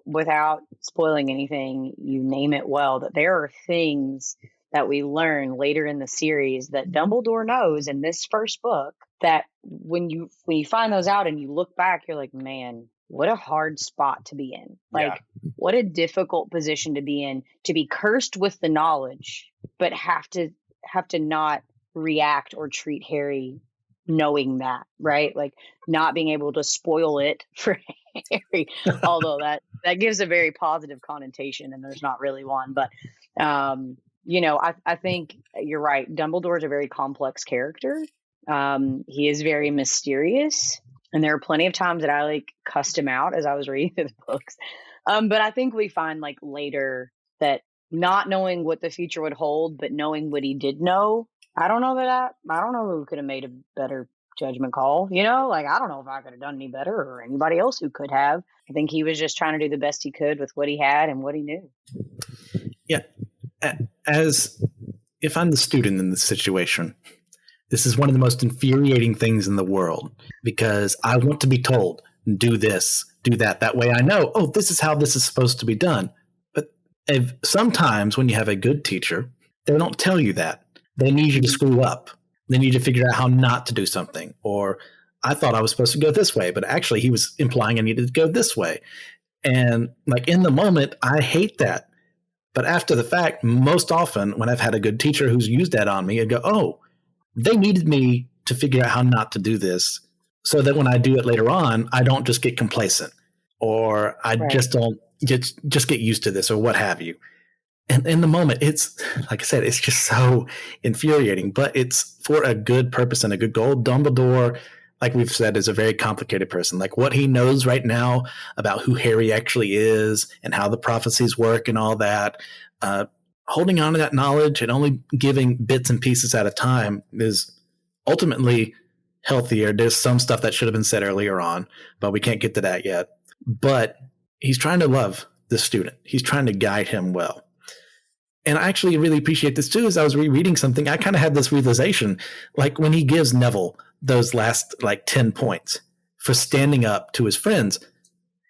without spoiling anything, you name it well, that there are things that we learn later in the series that Dumbledore knows in this first book, that when you find those out and you look back, you're like, man, what a hard spot to be in. Like, what a difficult position to be in, to be cursed with the knowledge, but have to not react or treat Harry knowing that, right? Like, not being able to spoil it for Harry, although that gives a very positive connotation, and there's not really one. But I think you're right. Dumbledore is a very complex character. He is very mysterious, and there are plenty of times that I like cussed him out as I was reading the books. But I think we find, like, later that not knowing what the future would hold, but knowing what he did know, I don't know who could have made a better judgment call. Like, I don't know if I could have done any better, or anybody else who could have. I think he was just trying to do the best he could with what he had and what he knew. Yeah. As if I'm the student in this situation, this is one of the most infuriating things in the world, because I want to be told, do this, do that. That way I know, oh, this is how this is supposed to be done. But sometimes when you have a good teacher, they don't tell you that. They need you to screw up. They need you to figure out how not to do something. Or, I thought I was supposed to go this way, but actually he was implying I needed to go this way. And like, in the moment, I hate that. But after the fact, most often when I've had a good teacher who's used that on me, I go, oh, they needed me to figure out how not to do this, so that when I do it later on, I don't just get complacent, or I just don't just get used to this, or what have you. And in the moment, it's, like I said, it's just so infuriating, but it's for a good purpose and a good goal. Dumbledore like we've said, is a very complicated person. Like what he knows right now about who Harry actually is and how the prophecies work and all that, holding on to that knowledge and only giving bits and pieces at a time is ultimately healthier. There's some stuff that should have been said earlier on, but we can't get to that yet. But he's trying to love the student. He's trying to guide him well. And I actually really appreciate this too. As I was rereading something, I kind of had this realization, like when he gives Neville those last like 10 points for standing up to his friends,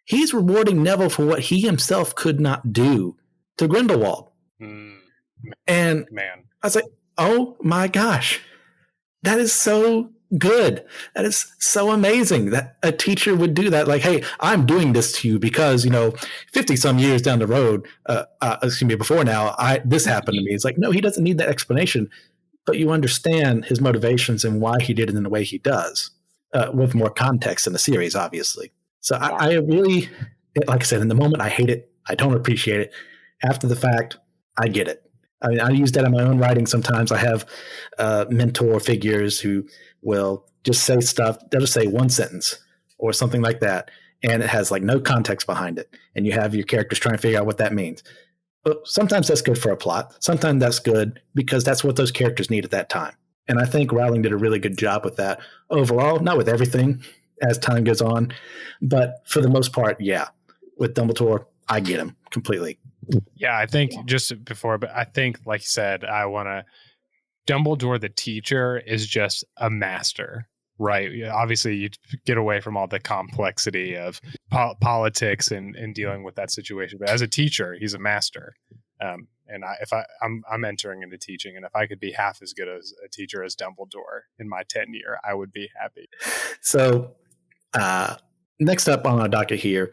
he's rewarding Neville for what he himself could not do to Grindelwald. And I was like, oh my gosh, that is so good. That is so amazing that a teacher would do that. Like, hey, I'm doing this to you because, 50 some years down the road, before now, this happened to me. It's like, no, he doesn't need that explanation, but you understand his motivations and why he did it in the way he does, with more context in the series, obviously. So I really, like I said, in the moment, I hate it. I don't appreciate it. After the fact, I get it. I mean, I use that in my own writing sometimes. I have mentor figures who will just say stuff. They'll just say one sentence or something like that, and it has like no context behind it. And you have your characters trying to figure out what that means. But sometimes that's good for a plot. Sometimes that's good because that's what those characters need at that time. And I think Rowling did a really good job with that overall, not with everything as time goes on, but for the most part, yeah. With Dumbledore, I get him completely. Yeah, I think just before, but I think, like you said, Dumbledore, the teacher, is just a master, right? Obviously, you get away from all the complexity of politics and dealing with that situation. But as a teacher, he's a master. And I'm entering into teaching, and if I could be half as good as a teacher as Dumbledore in my tenure, I would be happy. So next up on our docket here,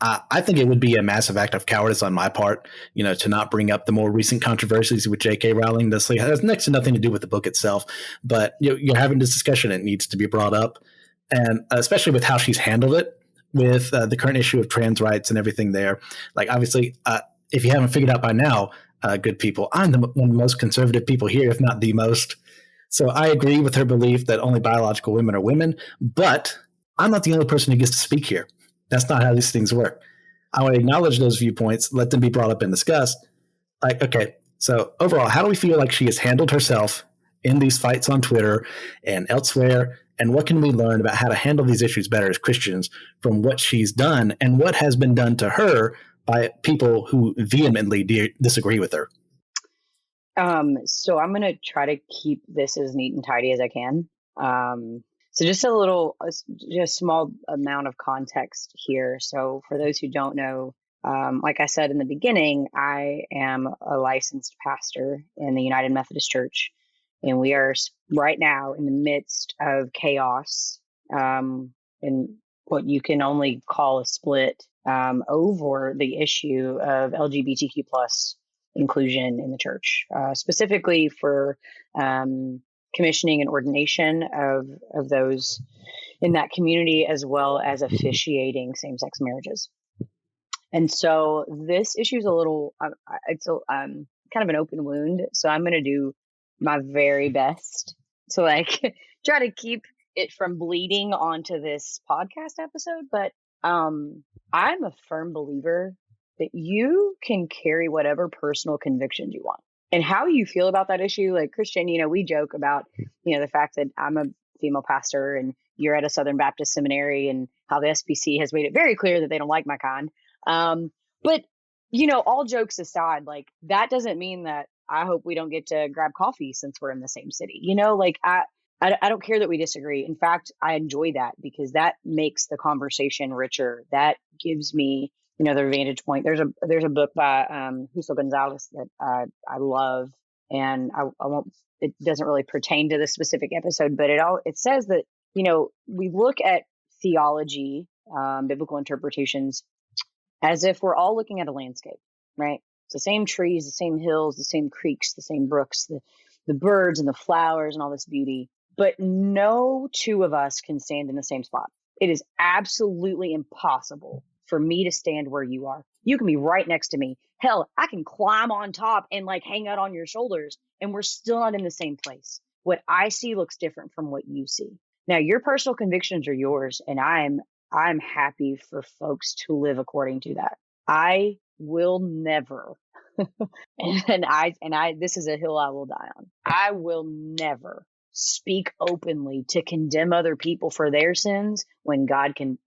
I think it would be a massive act of cowardice on my part, to not bring up the more recent controversies with J.K. Rowling. This has next to nothing to do with the book itself, but you're having this discussion. It needs to be brought up, and especially with how she's handled it with the current issue of trans rights and everything there. Like, obviously, if you haven't figured out by now, good people, I'm one of the most conservative people here, if not the most. So I agree with her belief that only biological women are women, but I'm not the only person who gets to speak here. That's not how these things work. I want to acknowledge those viewpoints, let them be brought up and discussed. Like, okay, so overall, how do we feel like she has handled herself in these fights on Twitter and elsewhere? And what can we learn about how to handle these issues better as Christians from what she's done and what has been done to her by people who vehemently disagree with her? So I'm going to try to keep this as neat and tidy as I can. So just a small amount of context here. So for those who don't know, like I said in the beginning, I am a licensed pastor in the United Methodist Church, and we are right now in the midst of chaos in what you can only call a split over the issue of LGBTQ plus inclusion in the church, specifically for commissioning and ordination of those in that community, as well as officiating same-sex marriages. And so this issue is it's kind of an open wound. So I'm going to do my very best to try to keep it from bleeding onto this podcast episode. But I'm a firm believer that you can carry whatever personal convictions you want. And how you feel about that issue, like Christian, we joke about, the fact that I'm a female pastor and you're at a Southern Baptist seminary, and how the SBC has made it very clear that they don't like my kind. But, all jokes aside, like, that doesn't mean that I hope we don't get to grab coffee since we're in the same city. I don't care that we disagree. In fact, I enjoy that because that makes the conversation richer. That gives me the vantage point. There's a book by Huso Gonzalez that I love, and I won't. It doesn't really pertain to this specific episode, but it says that we look at theology, biblical interpretations, as if we're all looking at a landscape, right? It's the same trees, the same hills, the same creeks, the same brooks, the birds and the flowers and all this beauty, but no two of us can stand in the same spot. It is absolutely impossible for me to stand where you are. You can be right next to me. Hell, I can climb on top and hang out on your shoulders, and we're still not in the same place. What I see looks different from what you see. Now, your personal convictions are yours, and I'm happy for folks to live according to that. I will never, and I this is a hill I will die on. I will never speak openly to condemn other people for their sins when God can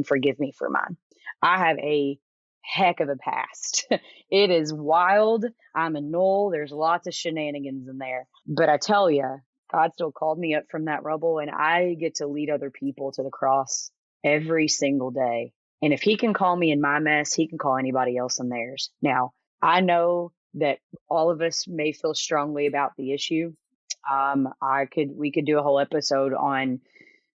forgive me for mine. I have a heck of a past. It is wild. I'm a knoll. There's lots of shenanigans in there. But I tell you, God still called me up from that rubble, and I get to lead other people to the cross every single day. And if he can call me in my mess, he can call anybody else in theirs. Now, I know that all of us may feel strongly about the issue. We could do a whole episode on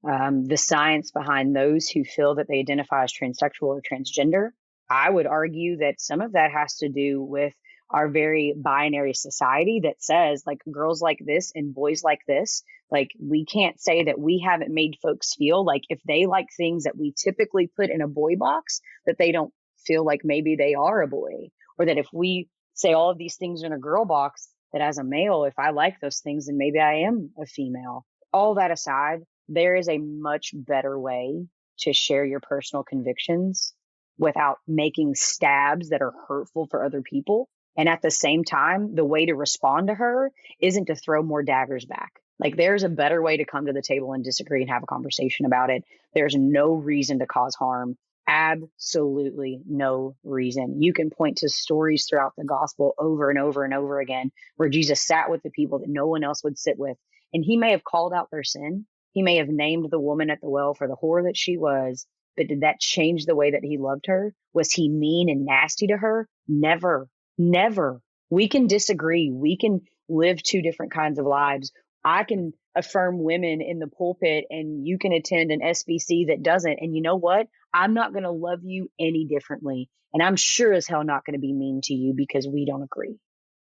the science behind those who feel that they identify as transsexual or transgender. I would argue that some of that has to do with our very binary society that says like girls like this and boys like this. Like we can't say that we haven't made folks feel like if they like things that we typically put in a boy box, that they don't feel like maybe they are a boy, or that if we say all of these things in a girl box, that as a male, if I like those things, then maybe I am a female. All that aside, there is a much better way to share your personal convictions without making stabs that are hurtful for other people. And at the same time, the way to respond to her isn't to throw more daggers back. Like there's a better way to come to the table and disagree and have a conversation about it. There's no reason to cause harm. Absolutely no reason. You can point to stories throughout the gospel over and over and over again where Jesus sat with the people that no one else would sit with. And he may have called out their sin. He may have named the woman at the well for the whore that she was. But did that change the way that he loved her? Was he mean and nasty to her? Never. Never. We can disagree. We can live two different kinds of lives. I can affirm women in the pulpit and you can attend an SBC that doesn't. And you know what? I'm not going to love you any differently. And I'm sure as hell not going to be mean to you because we don't agree.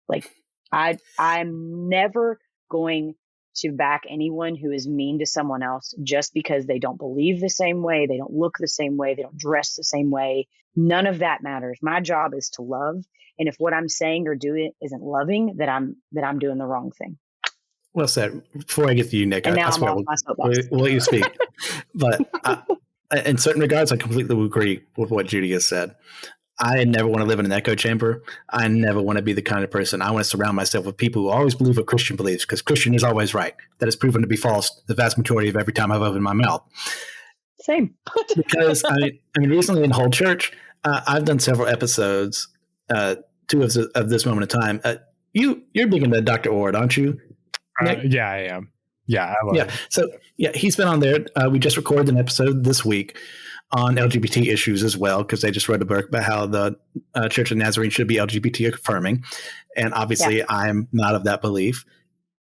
Like I'm never going to back anyone who is mean to someone else just because they don't believe the same way. They don't look the same way. They don't dress the same way. None of that matters. My job is to love. And if what I'm saying or doing isn't loving, that I'm doing the wrong thing. Well said. Before I get to you, Nick, And now I I'm swear off my soapbox. we'll let you speak. But in certain regards, I completely agree with what Judy has said. I never want to live in an echo chamber. I never want to be the kind of person. I want to surround myself with people who always believe what Christian believes, because Christian is always right. That is proven to be false the vast majority of every time I've opened my mouth. Same. Because I mean, recently in whole church, I've done several episodes. Two of this moment in time. You're big into Dr. Ord, aren't you? Yeah, I am. Yeah, I love it. So he's been on there. We just recorded an episode this week on LGBT issues as well, because they just wrote a book about how the Church of Nazarene should be LGBT affirming. And obviously I'm not of that belief.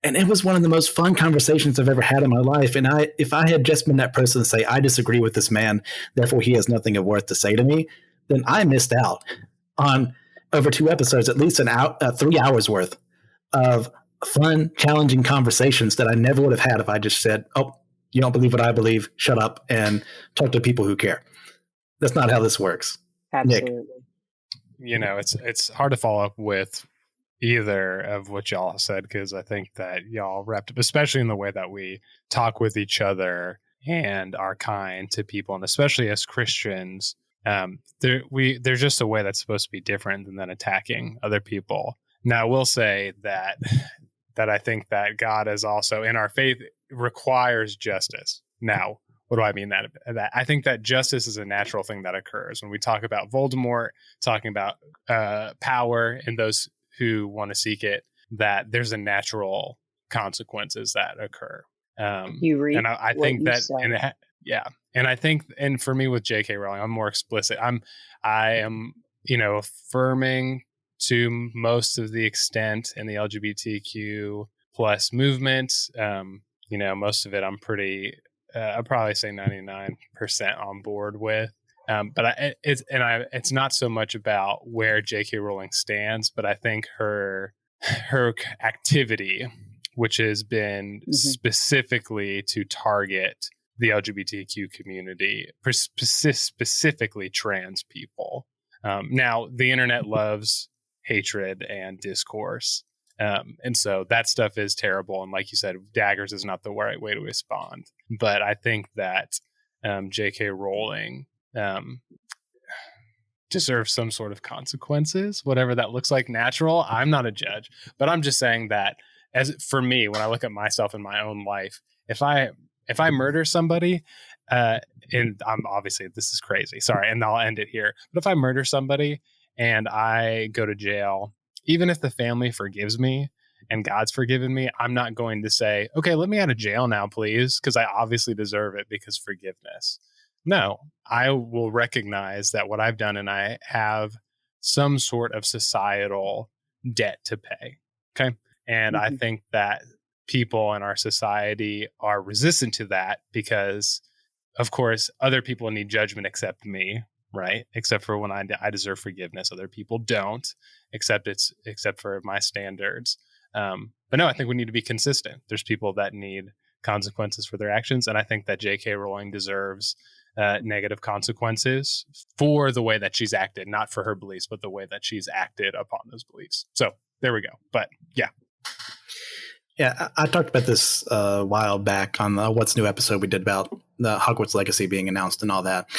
And it was one of the most fun conversations I've ever had in my life. And if I had just been that person to say, I disagree with this man, therefore he has nothing of worth to say to me, then I missed out on over 2 episodes, at least 3 hours worth of fun, challenging conversations that I never would have had if I just said, oh, you don't believe what I believe, shut up and talk to people who care. That's not how this works. Absolutely. Nick. You know, it's hard to follow up with either of what y'all said, because I think that y'all wrapped up, especially in the way that we talk with each other and are kind to people, and especially as Christians, there's just a way that's supposed to be different than attacking other people. Now, I will say that I think that God is also, in our faith, requires justice. Now, what do I mean that I think that justice is a natural thing that occurs when we talk about Voldemort, talking about power and those who want to seek it, that there's a natural consequences that occur. You read, and I think that, and I think, and for me with J.K. Rowling, I'm more explicit. I am, affirming to most of the extent in the LGBTQ plus movement. Most of it I'm pretty, I'd probably say 99% on board with. But it's not so much about where J.K. Rowling stands, but I think her activity, which has been specifically to target the LGBTQ community, specifically trans people. Now, the internet loves hatred and discourse. And so that stuff is terrible. And like you said, daggers is not the right way to respond. But I think that J.K. Rowling deserves some sort of consequences, whatever that looks like. Natural. I'm not a judge, but I'm just saying that as for me, when I look at myself in my own life, if I murder somebody, and I'm obviously, this is crazy, sorry, and I'll end it here. But if I murder somebody and I go to jail, even if the family forgives me and God's forgiven me, I'm not going to say, okay, let me out of jail now, please, because I obviously deserve it because forgiveness. No, I will recognize that what I've done and I have some sort of societal debt to pay. Okay. And I think that people in our society are resistant to that because, of course, other people need judgment except me, right? Except for when I deserve forgiveness. Other people don't, except for my standards. But no, I think we need to be consistent. There's people that need consequences for their actions. And I think that J.K. Rowling deserves negative consequences for the way that she's acted, not for her beliefs, but the way that she's acted upon those beliefs. So there we go. But yeah. Yeah, I talked about this a while back on the What's New episode we did about the Hogwarts Legacy being announced and all that.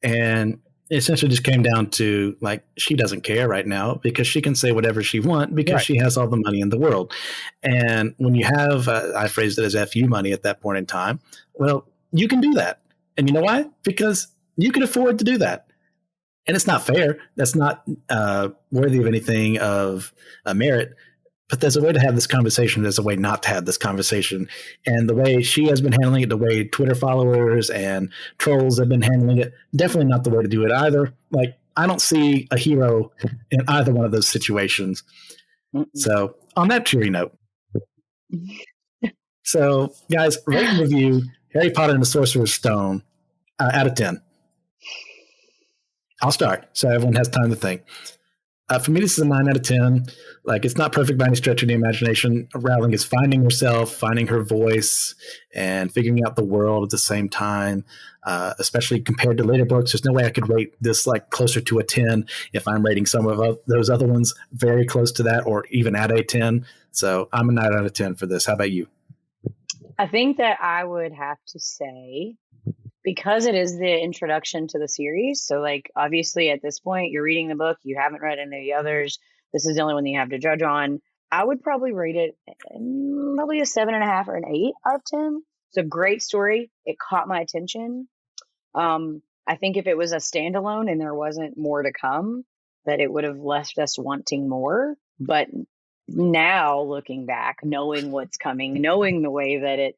And it essentially just came down to, like, she doesn't care right now because she can say whatever she wants because she has all the money in the world. And when you have, I phrased it as FU money at that point in time, well, you can do that. And you know why? Because you can afford to do that. And it's not fair. That's not worthy of anything of merit. But there's a way to have this conversation. There's a way not to have this conversation. And the way she has been handling it, the way Twitter followers and trolls have been handling it, definitely not the way to do it either. Like, I don't see a hero in either one of those situations. So on that cheery note. So, guys, rate and review Harry Potter and the Sorcerer's Stone out of 10. I'll start so everyone has time to think. For me, this is a 9 out of 10. Like, it's not perfect by any stretch of the imagination. Rowling is finding herself, finding her voice, and figuring out the world at the same time, especially compared to later books. There's no way I could rate this like closer to a 10 if I'm rating some of those other ones very close to that or even at a 10. So I'm a 9 out of 10 for this. How about you? I think that I would have to say, because it is the introduction to the series, so like obviously at this point you're reading the book, you haven't read any of the others, this is the only one that you have to judge on, I would probably rate it probably a 7.5 or an 8 out of 10. It's a great story. It caught my attention. I think if it was a standalone and there wasn't more to come, that it would have left us wanting more. But now looking back, knowing what's coming, knowing the way that it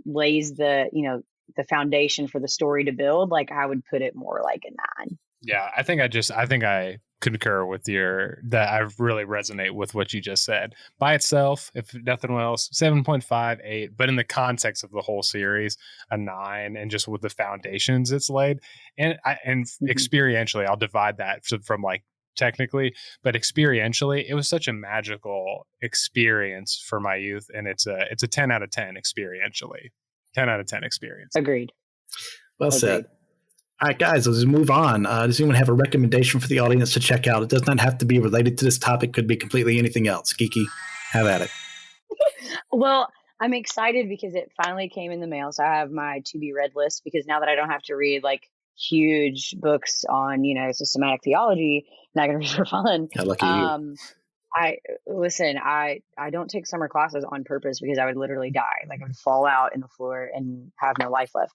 lays the foundation for the story to build, like I would put it more like a 9. Yeah, I think I concur with that I really resonate with what you just said. By itself, if nothing else, 7.5, 8, but in the context of the whole series, a 9, and just with the foundations it's laid. And experientially, I'll divide that from like technically, but experientially, it was such a magical experience for my youth, and it's a 10 out of 10 experientially. 10 out of 10 experience. Agreed. Well said. All right, guys, let's move on. Does anyone have a recommendation for the audience to check out? It does not have to be related to this topic. Could be completely anything else. Geeky, have at it. Well, I'm excited because it finally came in the mail. So I have my to-be-read list, because now that I don't have to read like huge books on, systematic theology, and I can read for fun. How lucky you. I don't take summer classes on purpose because I would literally die. Like I would fall out in the floor and have no life left.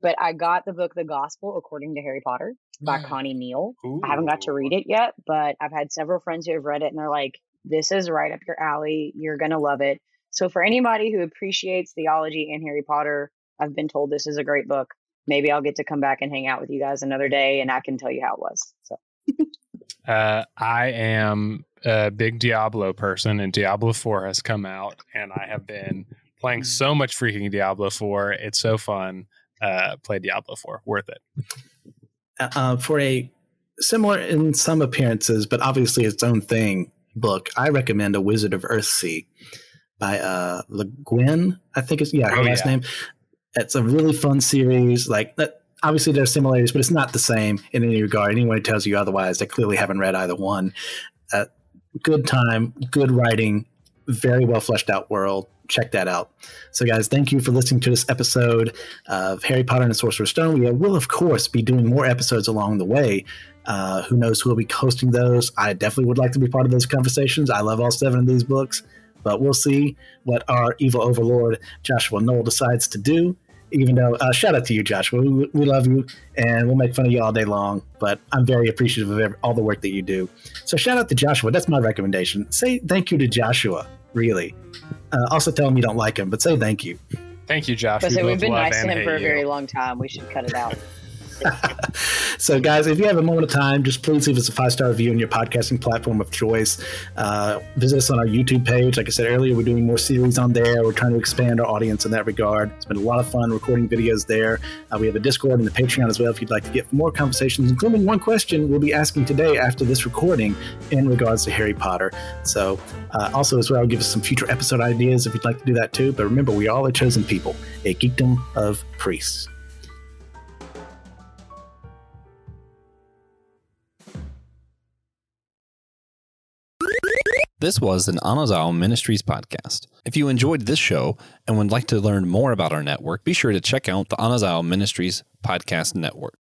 But I got the book, The Gospel According to Harry Potter by Connie Neal. Ooh. I haven't got to read it yet, but I've had several friends who have read it and they're like, this is right up your alley. You're going to love it. So for anybody who appreciates theology and Harry Potter, I've been told this is a great book. Maybe I'll get to come back and hang out with you guys another day and I can tell you how it was. So. I am a big Diablo person, and Diablo 4 has come out, and I have been playing so much freaking Diablo 4. It's so fun. Play Diablo 4. Worth it. For a similar in some appearances, but obviously its own thing book, I recommend A Wizard of Earthsea by Le Guin, I think it's her last name. It's a really fun series. Like that. Obviously, there are similarities, but it's not the same in any regard. Anyone who tells you otherwise, they clearly haven't read either one. good time, good writing, very well fleshed out world. Check that out. So, guys, thank you for listening to this episode of Harry Potter and the Sorcerer's Stone. We will, of course, be doing more episodes along the way. Who knows who will be hosting those? I definitely would like to be part of those conversations. I love all 7 of these books, but we'll see what our evil overlord, Joshua Knoll, decides to do. Even though, shout out to you, Joshua. We love you, and we'll make fun of you all day long, but I'm very appreciative of all the work that you do. So shout out to Joshua. That's my recommendation. Say thank you to Joshua, really. Also tell him you don't like him, but say thank you. Thank you, Josh. But we've been nice to and him hate for a you. very long time. We should cut it out. So, guys, if you have a moment of time, just please leave us a 5-star review on your podcasting platform of choice. Visit us on our YouTube page. Like I said earlier, we're doing more series on there. We're trying to expand our audience in that regard. It's been a lot of fun recording videos there. We have a Discord and the Patreon as well if you'd like to get more conversations, including one question we'll be asking today after this recording in regards to Harry Potter. So also as well, give us some future episode ideas if you'd like to do that too. But remember, we all are chosen people, a geekdom of priests. This was an Anazao Ministries podcast. If you enjoyed this show and would like to learn more about our network, be sure to check out the Anazao Ministries Podcast Network.